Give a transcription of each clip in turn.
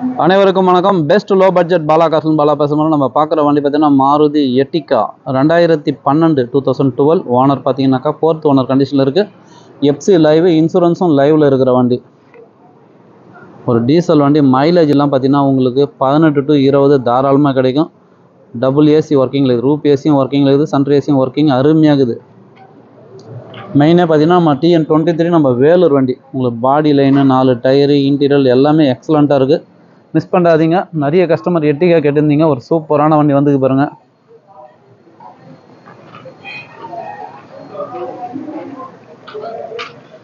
அனைவருக்கும் வணக்கம். Best low budget Bala காசன் பாலா பேசும்போது நம்ம பார்க்குற வண்டி பார்த்தீங்கன்னா மாருதி எர்டிகா 2012 2012 ஓனர் பார்த்தீங்கன்னாக்கா 4th ஓனர் கண்டிஷனில் இருக்குது. எஃப்சி லைவ், இன்சூரன்ஸும் லைவில் இருக்கிற வண்டி. ஒரு டீசல் வண்டி. மைலேஜ்லாம் பார்த்தீங்கன்னா உங்களுக்கு 18 to 20 தாராளமாக கிடைக்கும். டபுள் ஏசி ஒர்க்கிங்கில் இருக்குது, ரூப் ஏசியும் ஒர்க்கிங்கில் இருக்குது, சென்ட்ரு ஏசியும் ஒர்க்கிங் அருமையாகுது. மெயினாக பார்த்தீங்கன்னா நம்ம TN23 நம்ம வேலூர் வண்டி. உங்களுக்கு பாடி லைனு, 4 டயரு, இன்டீரியல் எல்லாமே எக்ஸலண்ட்டாக இருக்குது. மிஸ் பண்ணாதீங்க. நிறைய கஸ்டமர் எர்டிகா கேட்டிருந்தீங்க. ஒரு சூப்பரான வண்டி வந்துக்கு பாருங்க.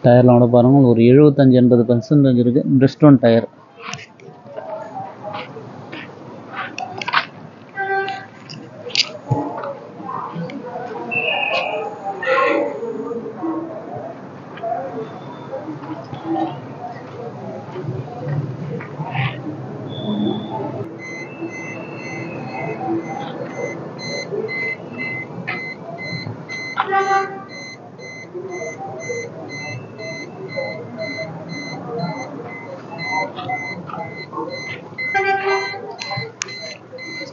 டயர்லாம் கூட பாருங்கள், ஒரு 75-80% இருக்குது. Bridgestone tyre.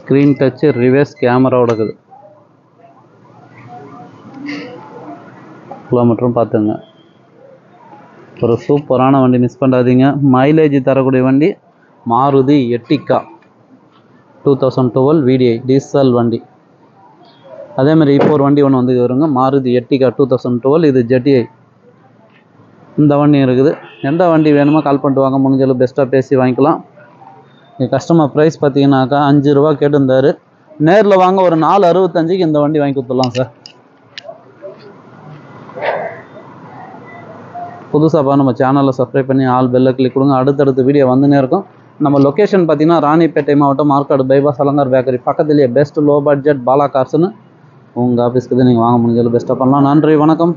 Screen touch, reverse கேமராவோட இருக்குது. கிலோமீட்டரும் பார்த்துங்க. ஒரு சூப்பரான வண்டி, மிஸ் பண்ணாதீங்க. மைலேஜ் தரக்கூடிய வண்டி மாருதி எர்டிகா 2012 VDI டீசல் வண்டி. அதேமாதிரி இப்போ ஒரு வண்டி ஒன்று வந்து வருங்க, மாருதி எர்டிகா 2012. இது ZTI. இந்த வண்டி இருக்குது. எந்த வண்டி வேணுமோ கால் பண்ணிட்டு வாங்க. முடிஞ்சளவு பெஸ்ட்டாக பேசி வாங்கிக்கலாம். கஸ்டமர் ப்ரைஸ் பார்த்தீங்கன்னாக்கா 5 ரூபா கேட்டிருந்தாரு. நேரில் வாங்க, ஒரு 465க்கு இந்த வண்டி வாங்கி கொடுத்துடலாம் சார். புதுசாக நம்ம சேனலில் சப்ஸ்கிரைப் பண்ணி ஆல் பெல்லை கிளிக் கொடுங்க. அடுத்தடுத்த வீடியோ வந்துன்னே இருக்கும். நம்ம லொக்கேஷன் பார்த்தீங்கன்னா ராணிப்பேட்டை மாவட்டம், மார்க்காடு பைபாஸ், அலங்கார் பேக்கரி பக்கத்துலேயே பெஸ்ட் லோ பட்ஜெட் பாலா கார்ஸ்னு உங்கள் ஆஃபீஸ்க்கு தான் நீங்கள் வாங்க முடிஞ்சளவு பெஸ்ட்டாக பண்ணலாம். நன்றி, வணக்கம்.